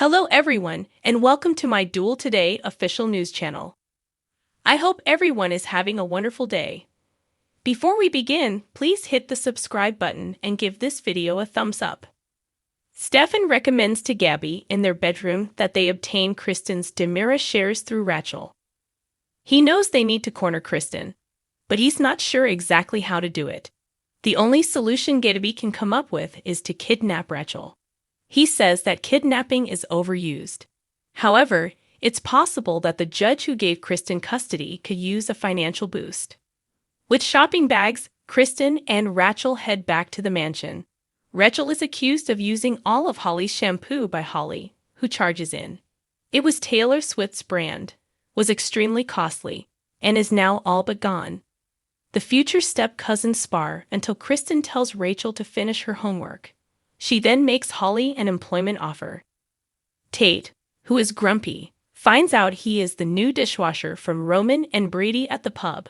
Hello everyone, and welcome to my Duel Today official news channel. I hope everyone is having a wonderful day. Before we begin, please hit the subscribe button and give this video a thumbs up. Stefan recommends to Gabi in their bedroom that they obtain Kristen's Demira shares through Rachel. He knows they need to corner Kristen, but he's not sure exactly how to do it. The only solution Gabi can come up with is to kidnap Rachel. He says that kidnapping is overused. However, it's possible that the judge who gave Kristen custody could use a financial boost. With shopping bags, Kristen and Rachel head back to the mansion. Rachel is accused of using all of Holly's shampoo by Holly, who charges in. It was Taylor Swift's brand, was extremely costly, and is now all but gone. The future step-cousins spar until Kristen tells Rachel to finish her homework. She then makes Holly an employment offer. Tate, who is grumpy, finds out he is the new dishwasher from Roman and Brady at the pub.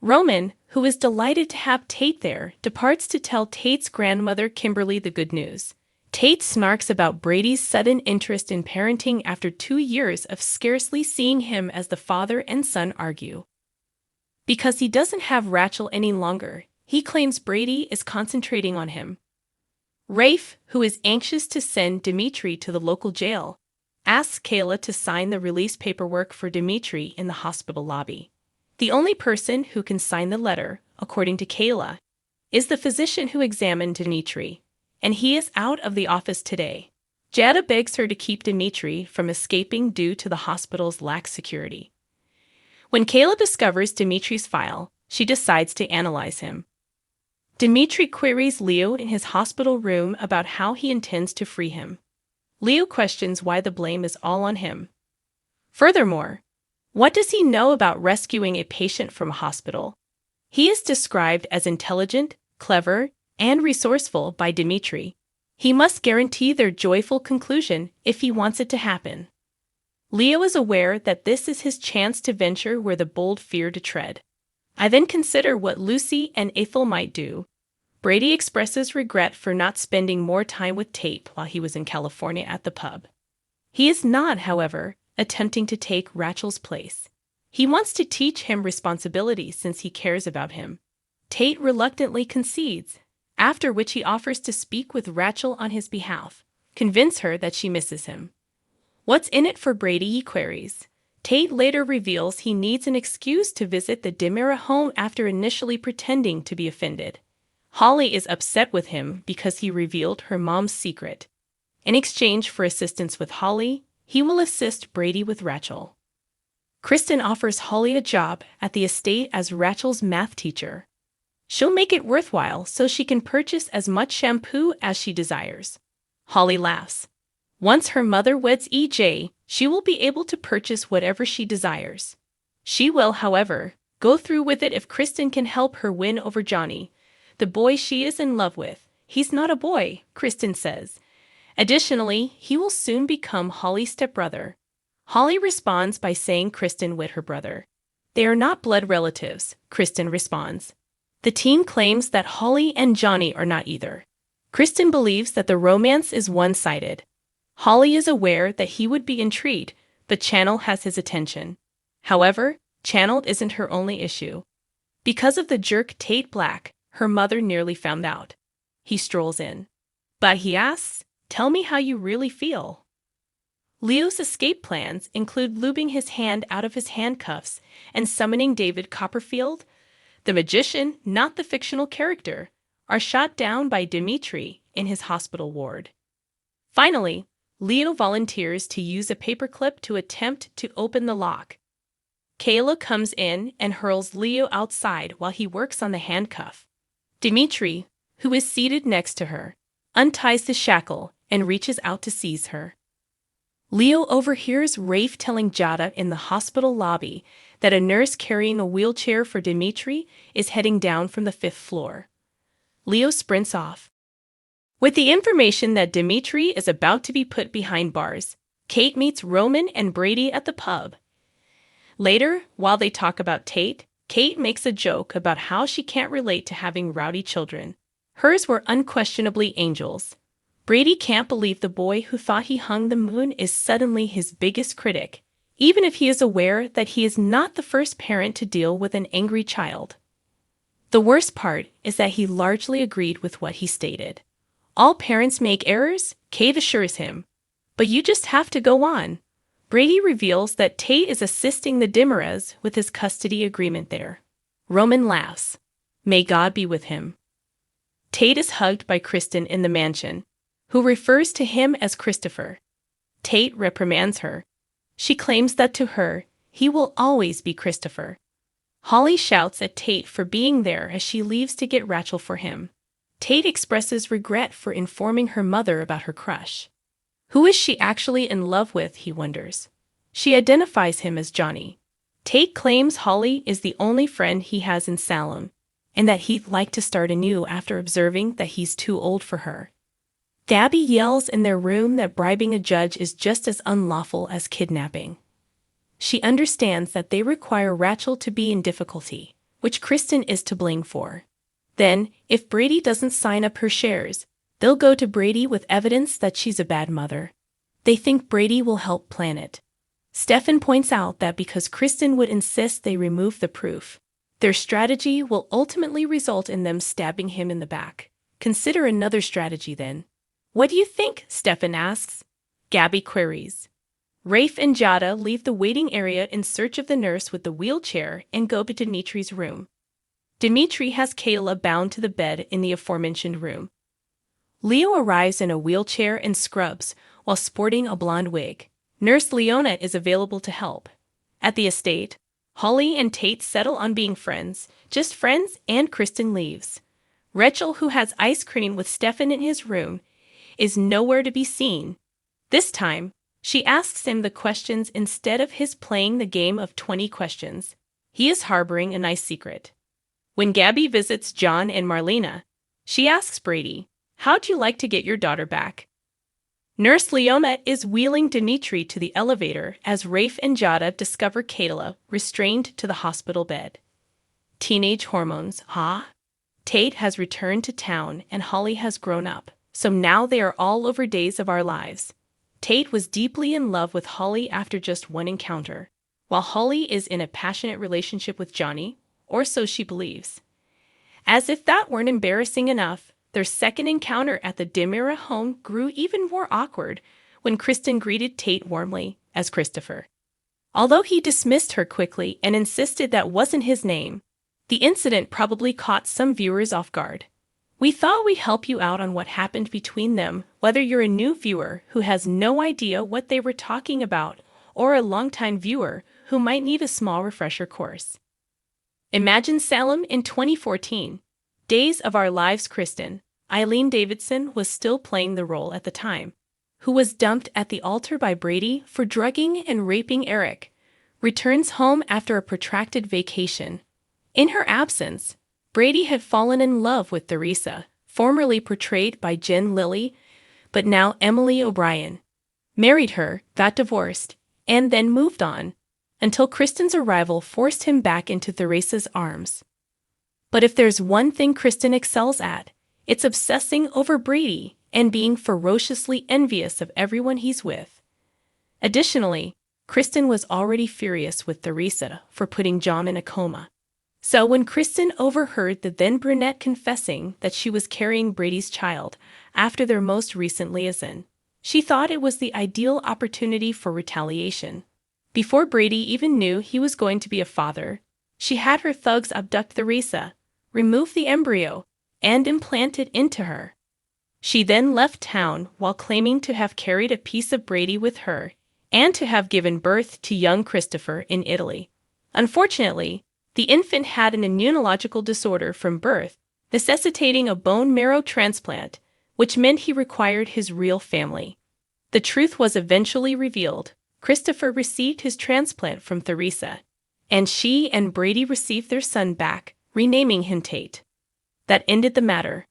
Roman, who is delighted to have Tate there, departs to tell Tate's grandmother Kimberly the good news. Tate snarks about Brady's sudden interest in parenting after 2 years of scarcely seeing him as the father and son argue. Because he doesn't have Rachel any longer, he claims Brady is concentrating on him. Rafe, who is anxious to send Dimitri to the local jail, asks Kayla to sign the release paperwork for Dimitri in the hospital lobby. The only person who can sign the letter, according to Kayla, is the physician who examined Dimitri, and he is out of the office today. Jada begs her to keep Dimitri from escaping due to the hospital's lax security. When Kayla discovers Dimitri's file, she decides to analyze him. Dimitri queries Leo in his hospital room about how he intends to free him. Leo questions why the blame is all on him. Furthermore, what does he know about rescuing a patient from a hospital? He is described as intelligent, clever, and resourceful by Dimitri. He must guarantee their joyful conclusion if he wants it to happen. Leo is aware that this is his chance to venture where the bold fear to tread. I then consider what Lucy and Ethel might do. Brady expresses regret for not spending more time with Tate while he was in California at the pub. He is not, however, attempting to take Rachel's place. He wants to teach him responsibility since he cares about him. Tate reluctantly concedes, after which he offers to speak with Rachel on his behalf, convince her that she misses him. What's in it for Brady, he queries. Tate later reveals he needs an excuse to visit the Demira home after initially pretending to be offended. Holly is upset with him because he revealed her mom's secret. In exchange for assistance with Holly, he will assist Brady with Rachel. Kristen offers Holly a job at the estate as Rachel's math teacher. She'll make it worthwhile so she can purchase as much shampoo as she desires. Holly laughs. Once her mother weds EJ, she will be able to purchase whatever she desires. She will, however, go through with it if Kristen can help her win over Johnny, the boy she is in love with. He's not a boy, Kristen says. Additionally, he will soon become Holly's stepbrother. Holly responds by saying Kristen wed her brother. They are not blood relatives, Kristen responds. The teen claims that Holly and Johnny are not either. Kristen believes that the romance is one-sided. Holly is aware that he would be intrigued, but Channel has his attention. However, Channel isn't her only issue. Because of the jerk Tate Black, her mother nearly found out. He strolls in. But he asks, "Tell me how you really feel." Leo's escape plans include lubing his hand out of his handcuffs and summoning David Copperfield. The magician, not the fictional character, are shot down by Dimitri in his hospital ward. Finally, Leo volunteers to use a paperclip to attempt to open the lock. Kayla comes in and hurls Leo outside while he works on the handcuff. Dimitri, who is seated next to her, unties the shackle and reaches out to seize her. Leo overhears Rafe telling Jada in the hospital lobby that a nurse carrying a wheelchair for Dimitri is heading down from the 5th floor. Leo sprints off. With the information that Dimitri is about to be put behind bars, Kate meets Roman and Brady at the pub. Later, while they talk about Tate, Kate makes a joke about how she can't relate to having rowdy children. Hers were unquestionably angels. Brady can't believe the boy who thought he hung the moon is suddenly his biggest critic, even if he is aware that he is not the first parent to deal with an angry child. The worst part is that he largely agreed with what he stated. All parents make errors, Kate assures him. But you just have to go on. Brady reveals that Tate is assisting the Dimaras with his custody agreement there. Roman laughs. May God be with him. Tate is hugged by Kristen in the mansion, who refers to him as Christopher. Tate reprimands her. She claims that to her, he will always be Christopher. Holly shouts at Tate for being there as she leaves to get Rachel for him. Tate expresses regret for informing her mother about her crush. Who is she actually in love with, he wonders. She identifies him as Johnny. Tate claims Holly is the only friend he has in Salem, and that he'd like to start anew after observing that he's too old for her. Gabi yells in their room that bribing a judge is just as unlawful as kidnapping. She understands that they require Rachel to be in difficulty, which Kristen is to blame for. Then, if Brady doesn't sign up her shares, they'll go to Brady with evidence that she's a bad mother. They think Brady will help plan it. Stefan points out that because Kristen would insist they remove the proof, their strategy will ultimately result in them stabbing him in the back. Consider another strategy then. What do you think? Stefan asks. Gabi queries. Rafe and Jada leave the waiting area in search of the nurse with the wheelchair and go to Dimitri's room. Dimitri has Kayla bound to the bed in the aforementioned room. Leo arrives in a wheelchair and scrubs while sporting a blonde wig. Nurse Leona is available to help. At the estate, Holly and Tate settle on being friends, just friends, and Kristen leaves. Rachel, who has ice cream with Stefan in his room, is nowhere to be seen. This time, she asks him the questions instead of his playing the game of 20 questions. He is harboring a nice secret. When Gabi visits John and Marlena, she asks Brady, "How'd you like to get your daughter back?" Nurse Leona is wheeling Dimitri to the elevator as Rafe and Jada discover Kayla restrained to the hospital bed. Teenage hormones, huh? Tate has returned to town and Holly has grown up, so now they are all over Days of Our Lives. Tate was deeply in love with Holly after just one encounter, while Holly is in a passionate relationship with Johnny, or so she believes. As if that weren't embarrassing enough, their second encounter at the Dimira home grew even more awkward when Kristen greeted Tate warmly as Christopher. Although he dismissed her quickly and insisted that wasn't his name, the incident probably caught some viewers off guard. We thought we'd help you out on what happened between them, whether you're a new viewer who has no idea what they were talking about or a longtime viewer who might need a small refresher course. Imagine Salem in 2014. Days of Our Lives Kristen, Eileen Davidson, was still playing the role at the time, who was dumped at the altar by Brady for drugging and raping Eric, returns home after a protracted vacation. In her absence, Brady had fallen in love with Theresa, formerly portrayed by Jen Lilly, but now Emily O'Brien. Married her, got divorced, and then moved on, until Kristen's arrival forced him back into Theresa's arms. But if there's one thing Kristen excels at, it's obsessing over Brady and being ferociously envious of everyone he's with. Additionally, Kristen was already furious with Theresa for putting John in a coma. So when Kristen overheard the then brunette confessing that she was carrying Brady's child after their most recent liaison, she thought it was the ideal opportunity for retaliation. Before Brady even knew he was going to be a father, she had her thugs abduct Theresa, remove the embryo, and implant it into her. She then left town while claiming to have carried a piece of Brady with her and to have given birth to young Christopher in Italy. Unfortunately, the infant had an immunological disorder from birth, necessitating a bone marrow transplant, which meant he required his real family. The truth was eventually revealed. Christopher received his transplant from Theresa, and she and Brady received their son back, renaming him Tate. That ended the matter.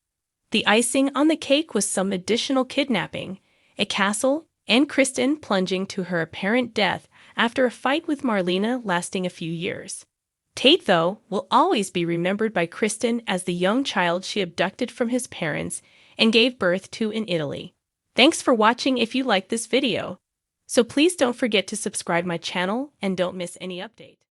The icing on the cake was some additional kidnapping, a castle, and Kristen plunging to her apparent death after a fight with Marlena lasting a few years. Tate, though, will always be remembered by Kristen as the young child she abducted from his parents and gave birth to in Italy. Thanks for watching if you like this video. So please don't forget to subscribe my channel and don't miss any update.